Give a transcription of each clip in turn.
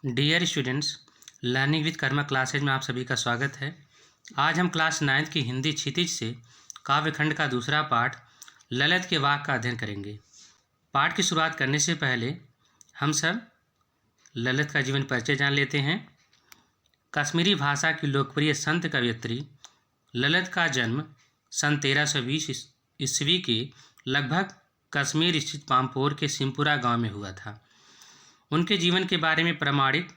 Dear students, learning with Karma classes में आप सभी का स्वागत है। आज हम क्लास 9th की हिंदी क्षितिज से काव्यखंड का दूसरा पाठ ललित के वाक्य का अध्ययन करेंगे। पाठ की शुरुआत करने से पहले हम सब ललित का जीवन परिचय जान लेते हैं। कश्मीरी भाषा की लोकप्रिय संत कवयित्री ललित का जन्म सन 1320 ईस्वी के लगभग कश्मीर स्थित पामपोर के सिमपुरा गांव में हुआ था। उनके जीवन के बारे में प्रामाणिक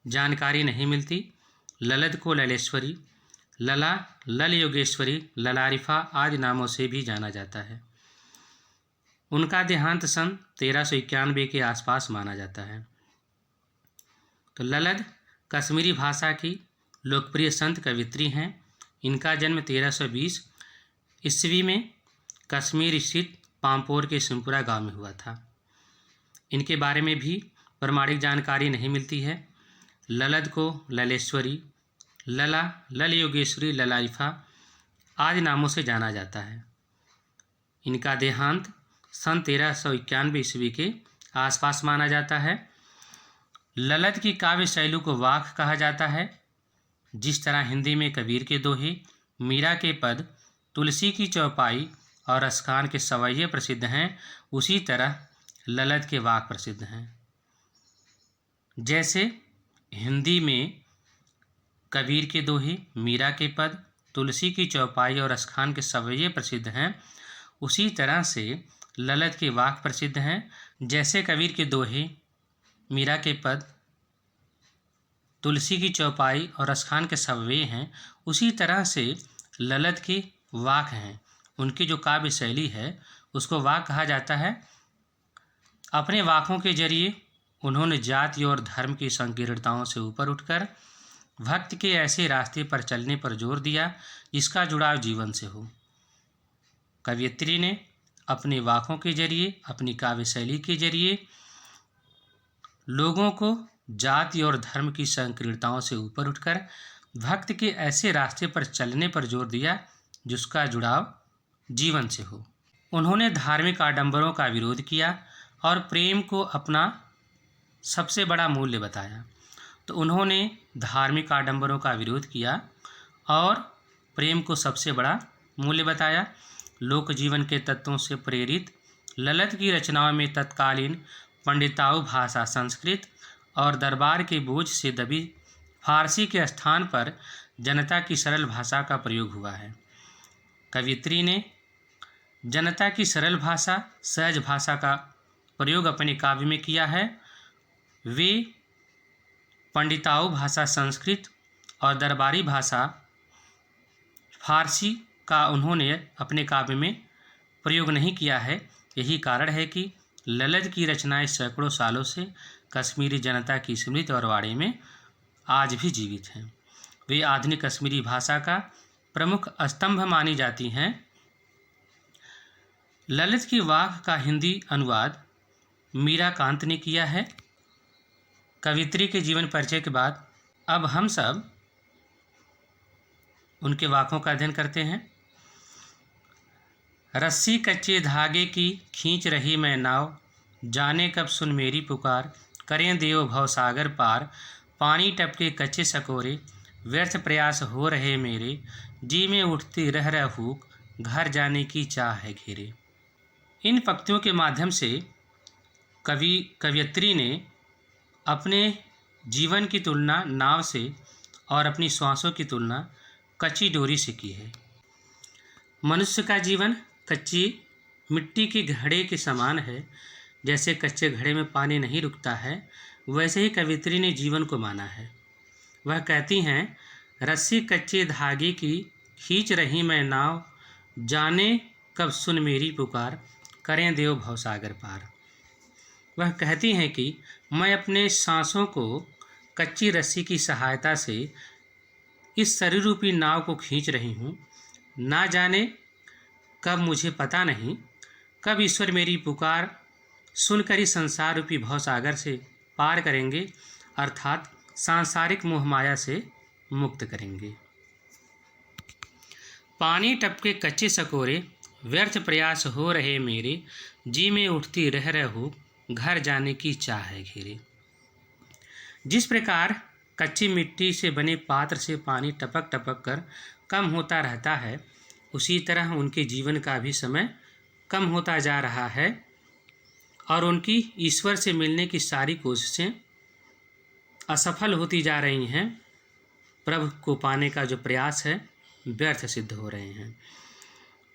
जानकारी नहीं मिलती। ललित को ललेश्वरी, लला, लल योगेश्वरी, ललारिफा आदि नामों से भी जाना जाता है। उनका देहांत सन 1391 के आसपास माना जाता है। तो ललित कश्मीरी भाषा की लोकप्रिय संत कवयित्री हैं। इनका जन्म 1320 ईस्वी में कश्मीर स्थित पामपोर के सिमपुरा गांव में हुआ था। इनके बारे में भी प्रामाणिक जानकारी नहीं मिलती है। ललित को ललेश्वरी, लला, लल योगेश्वरी, ललारिफा आदि नामों से जाना जाता है। इनका देहांत सन 1391 ईस्वी के आसपास माना जाता है। ललित की काव्य शैली को वाक कहा जाता है। जिस तरह हिंदी में कबीर के दोहे, मीरा के पद, तुलसी की चौपाई और अस्खान के सवैये प्रसिद्ध हैं, उसी तरह ललित के वाक प्रसिद्ध हैं। जैसे हिंदी में कबीर के दोहे, मीरा के पद, तुलसी की चौपाई और अस्खान के सवैये प्रसिद्ध हैं, उसी तरह से ललित के वाक प्रसिद्ध हैं। जैसे कबीर के दोहे, मीरा के पद, तुलसी की चौपाई और अस्खान के सवैये हैं, उसी तरह से ललित के वाक हैं। उनकी जो काव्य शैली है उसको वाक कहा जाता है। अपने वाकों के जरिए उन्होंने जाति और धर्म की संकीर्णताओं से ऊपर उठकर भक्त के ऐसे रास्ते पर चलने पर जोर दिया जिसका जुड़ाव जीवन से हो। कवयित्री ने अपने वाकों के जरिए, अपनी काव्य शैली के जरिए लोगों को जाति और धर्म की संकीर्णताओं से ऊपर उठकर भक्त के ऐसे रास्ते पर चलने पर जोर दिया जिसका जुड़ाव जीवन से हो। उन्होंने धार्मिक आडंबरों का विरोध किया और प्रेम को अपना सबसे बड़ा मूल्य बताया। तो उन्होंने धार्मिक आडंबरों का विरोध किया और प्रेम को सबसे बड़ा मूल्य बताया। लोक जीवन के तत्वों से प्रेरित ललित की रचनाओं में तत्कालीन पंडिताऊ भाषा संस्कृत और दरबार के बोझ से दबी फारसी के स्थान पर जनता की सरल भाषा का प्रयोग हुआ है। कवयित्री ने जनता की सरल भाषा, सहज भाषा का प्रयोग अपने काव्य में किया है। वे पंडिताऊ भाषा संस्कृत और दरबारी भाषा फारसी का उन्होंने अपने काव्य में प्रयोग नहीं किया है। यही कारण है कि ललित की रचनाएं सैकड़ों सालों से कश्मीरी जनता की स्मृति और वाणी में आज भी जीवित हैं। वे आधुनिक कश्मीरी भाषा का प्रमुख स्तंभ मानी जाती हैं। ललित की वाक का हिंदी अनुवाद मीरा कांत ने किया है। कवयित्री के जीवन परिचय के बाद अब हम सब उनके वाकों का अध्ययन करते हैं। रस्सी कच्चे धागे की खींच रही मैं नाव, जाने कब सुन मेरी पुकार, करें देव भवसागर पार, पानी टपके कच्चे सकोरे, व्यर्थ प्रयास हो रहे मेरे, जी में उठती रह हूक, घर जाने की चाह है घेरे। इन पंक्तियों के माध्यम से कवयित्री ने अपने जीवन की तुलना नाव से और अपनी श्वासों की तुलना कच्ची डोरी से की है। मनुष्य का जीवन कच्ची मिट्टी के घड़े के समान है। जैसे कच्चे घड़े में पानी नहीं रुकता है, वैसे ही कवयित्री ने जीवन को माना है। वह कहती हैं, रस्सी कच्चे धागे की खींच रही मैं नाव, जाने कब सुन मेरी पुकार, करें देव भवसागर पार। वह कहती हैं कि मैं अपने सांसों को कच्ची रस्सी की सहायता से इस शरीर रूपी नाव को खींच रही हूँ। ना जाने कब, मुझे पता नहीं कब ईश्वर मेरी पुकार सुनकर ही संसार रूपी भवसागर से पार करेंगे, अर्थात सांसारिक मोहमाया से मुक्त करेंगे। पानी टपके कच्चे सकोरे, व्यर्थ प्रयास हो रहे मेरे, जी में उठती रह हूँ, घर जाने की चाह है घेरे। जिस प्रकार कच्ची मिट्टी से बने पात्र से पानी टपक टपक कर कम होता रहता है, उसी तरह उनके जीवन का भी समय कम होता जा रहा है और उनकी ईश्वर से मिलने की सारी कोशिशें असफल होती जा रही हैं। प्रभु को पाने का जो प्रयास है व्यर्थ सिद्ध हो रहे हैं।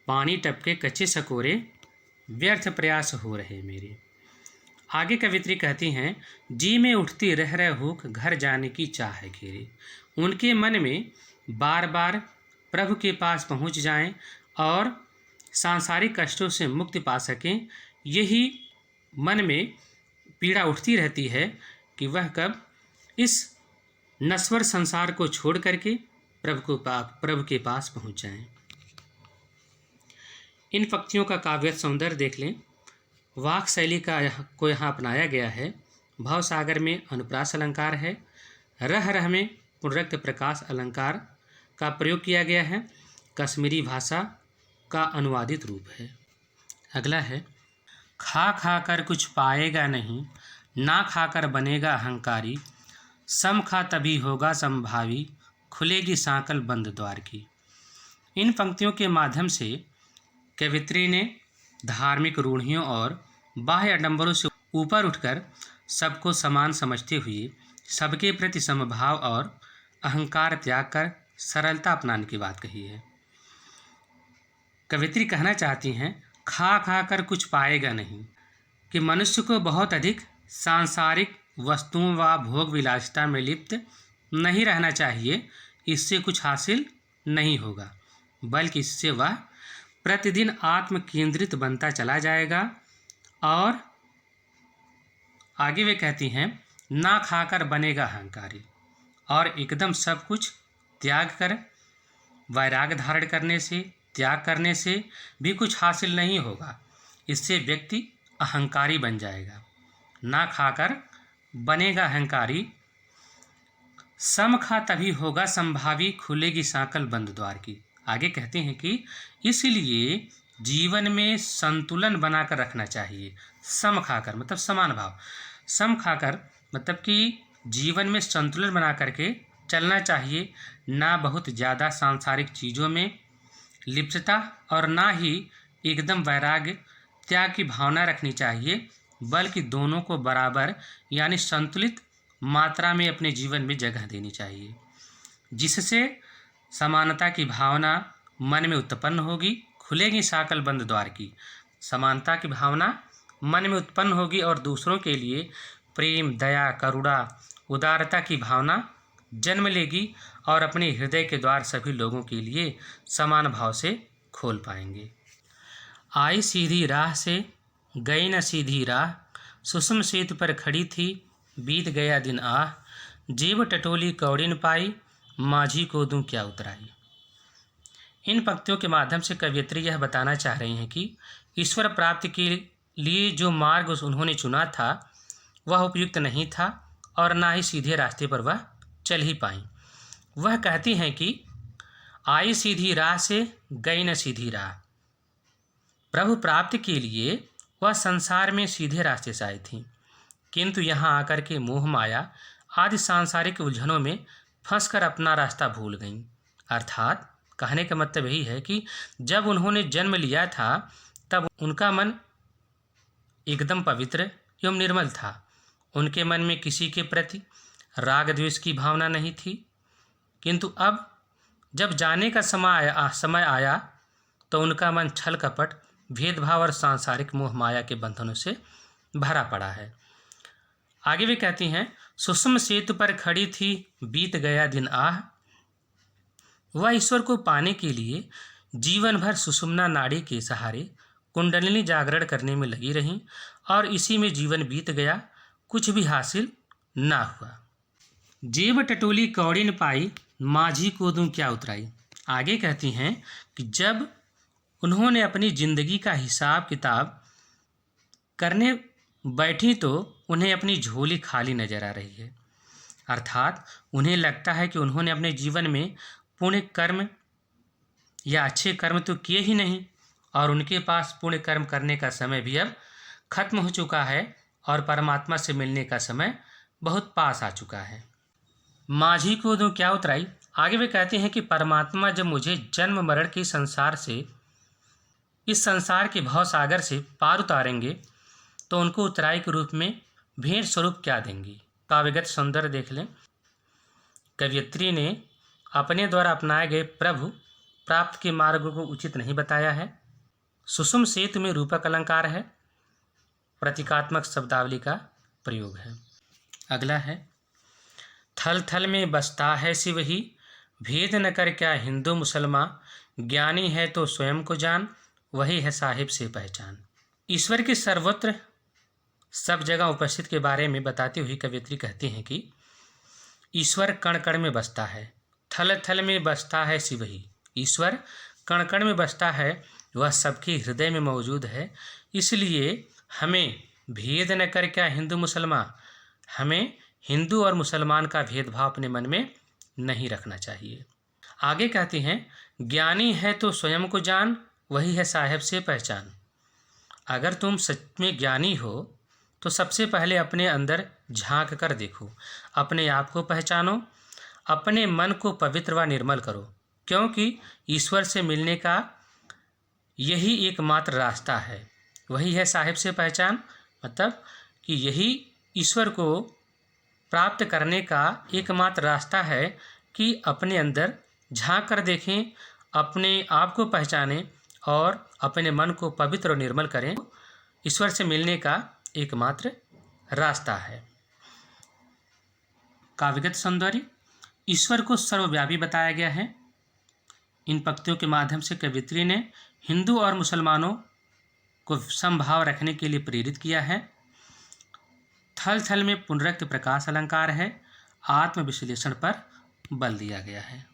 पानी टपके कच्चे सकोरे, व्यर्थ प्रयास हो रहे मेरे। आगे कवित्री कहती हैं, जी में उठती रह रह हुक घर जाने की चाह है घेरे। उनके मन में बार बार प्रभु के पास पहुंच जाएं और सांसारिक कष्टों से मुक्ति पा सकें, यही मन में पीड़ा उठती रहती है कि वह कब इस नश्वर संसार को छोड़ करके प्रभु के पास पहुंच जाएं। इन पंक्तियों का काव्य सौंदर्य देख लें। वाक शैली को यहाँ अपनाया गया है। भाव सागर में अनुप्रास अलंकार है। रह रह में पुनरुक्त प्रकाश अलंकार का प्रयोग किया गया है। कश्मीरी भाषा का अनुवादित रूप है। अगला है, खा खा कर कुछ पाएगा नहीं, ना खाकर बनेगा अहंकारी। सम खा तभी होगा संभावी, खुलेगी सांकल बंद द्वार की। इन पंक्तियों के माध्यम से कवित्री ने धार्मिक रूढ़ियों और बाह्य आडंबरों से ऊपर उठकर सबको समान समझते हुए सबके प्रति समभाव और अहंकार त्याग कर सरलता अपनाने की बात कही है। कवित्री कहना चाहती हैं, खा खा कर कुछ पाएगा नहीं, कि मनुष्य को बहुत अधिक सांसारिक वस्तुओं व भोग विलासिता में लिप्त नहीं रहना चाहिए। इससे कुछ हासिल नहीं होगा, बल्कि इससे वह प्रतिदिन आत्म केंद्रित बनता चला जाएगा। और आगे वे कहती हैं, ना खाकर बनेगा अहंकारी, और एकदम सब कुछ त्याग कर वैराग्य धारण करने से, त्याग करने से भी कुछ हासिल नहीं होगा। इससे व्यक्ति अहंकारी बन जाएगा। ना खाकर बनेगा अहंकारी, सम खा तभी होगा संभावी, खुलेगी सांकल बंद द्वार की। आगे कहते हैं कि इसलिए जीवन में संतुलन बनाकर रखना चाहिए। सम खाकर मतलब समान भाव, सम खाकर मतलब कि जीवन में संतुलन बना करके चलना चाहिए। ना बहुत ज़्यादा सांसारिक चीज़ों में लिप्तता और ना ही एकदम वैराग्य त्याग की भावना रखनी चाहिए, बल्कि दोनों को बराबर यानी संतुलित मात्रा में अपने जीवन में जगह देनी चाहिए, जिससे समानता की भावना मन में उत्पन्न होगी। खुलेगी सांकल बंद द्वार की। समानता की भावना मन में उत्पन्न होगी और दूसरों के लिए प्रेम, दया, करुणा, उदारता की भावना जन्म लेगी और अपने हृदय के द्वार सभी लोगों के लिए समान भाव से खोल पाएंगे। आई सीधी राह से गई न सीधी राह, सुषम सेतु पर खड़ी थी बीत गया दिन आह। जेब टटोली कौड़ी न पाई, माझी को दूं क्या उतराई। इन पंक्तियों के माध्यम से कवियत्री यह बताना चाह रही हैं कि ईश्वर प्राप्ति के लिए जो मार्ग उन्होंने चुना था वह उपयुक्त नहीं था और ना ही सीधे रास्ते पर वह चल ही पाई। वह कहती हैं कि आई सीधी राह से गई न सीधी राह। प्रभु प्राप्ति के लिए वह संसार में सीधे रास्ते से आई थी, किंतु यहाँ आकर के मोह माया आदि सांसारिक उलझनों में फंसकर अपना रास्ता भूल गईं। अर्थात कहने का मतलब यही है कि जब उन्होंने जन्म लिया था तब उनका मन एकदम पवित्र एवं निर्मल था। उनके मन में किसी के प्रति राग द्वेष की भावना नहीं थी, किंतु अब जब जाने का समय आया तो उनका मन छल कपट, भेदभाव और सांसारिक मोह माया के बंधनों से भरा पड़ा है। आगे वे कहती हैं, सुषम सेतु पर खड़ी थी बीत गया दिन आह। वह ईश्वर को पाने के लिए जीवन भर सुषुम्ना नाड़ी के सहारे कुंडलिनी जागरण करने में लगी रहीं और इसी में जीवन बीत गया, कुछ भी हासिल ना हुआ। जेब टटोली कौड़ी न पाई, माझी को दूं क्या उतराई। आगे कहती हैं कि जब उन्होंने अपनी जिंदगी का हिसाब किताब करने बैठी तो उन्हें अपनी झोली खाली नजर आ रही है। अर्थात उन्हें लगता है कि उन्होंने अपने जीवन में पुण्य कर्म या अच्छे कर्म तो किए ही नहीं और उनके पास पुण्य कर्म करने का समय भी अब खत्म हो चुका है और परमात्मा से मिलने का समय बहुत पास आ चुका है। माझी को दूं क्या उतराई। आगे वे कहते हैं कि परमात्मा जब मुझे जन्म मरण के संसार से, इस संसार के भव सागर से पार उतारेंगे तो उनको उतराई के रूप में भेंट स्वरूप क्या देंगे। काव्यगत सौंदर्य देख लें। कवयित्री ने अपने द्वारा अपनाए गए प्रभु प्राप्त के मार्ग को उचित नहीं बताया है। सुषुम सेतु में रूपक अलंकार है, प्रतीकात्मक शब्दावली का प्रयोग है। अगला है, थल थल में बसता है शिव ही, भेद न कर क्या हिंदू मुसलमान, ज्ञानी है तो स्वयं को जान, वही है साहिब से पहचान। ईश्वर के सर्वत्र सब जगह उपस्थित के बारे में बताती हुई कवयित्री कहती हैं कि ईश्वर कण कण में बसता है, थल थल में बसता है शिव ही। ईश्वर कण कण में बसता है, वह सबके हृदय में मौजूद है। इसलिए हमें भेद न कर क्या हिंदू मुसलमान, हमें हिंदू और मुसलमान का भेदभाव अपने मन में नहीं रखना चाहिए। आगे कहते हैं, ज्ञानी है तो स्वयं को जान, वही है साहिब से पहचान। अगर तुम सच में ज्ञानी हो तो सबसे पहले अपने अंदर झांक कर देखो, अपने आप को पहचानो, अपने मन को पवित्र व निर्मल करो, क्योंकि ईश्वर से मिलने का यही एकमात्र रास्ता है। वही है साहिब से पहचान, मतलब कि यही ईश्वर को प्राप्त करने का एकमात्र रास्ता है कि अपने अंदर झांक कर देखें, अपने आप को पहचानें और अपने मन को पवित्र और निर्मल करें। ईश्वर से मिलने का एकमात्र रास्ता है। काव्यगत सौंदर्य, ईश्वर को सर्वव्यापी बताया गया है। इन पंक्तियों के माध्यम से कवयित्री ने हिंदू और मुसलमानों को समभाव रखने के लिए प्रेरित किया है। थल थल में पुनरुक्त प्रकाश अलंकार है, आत्म विश्लेषण पर बल दिया गया है।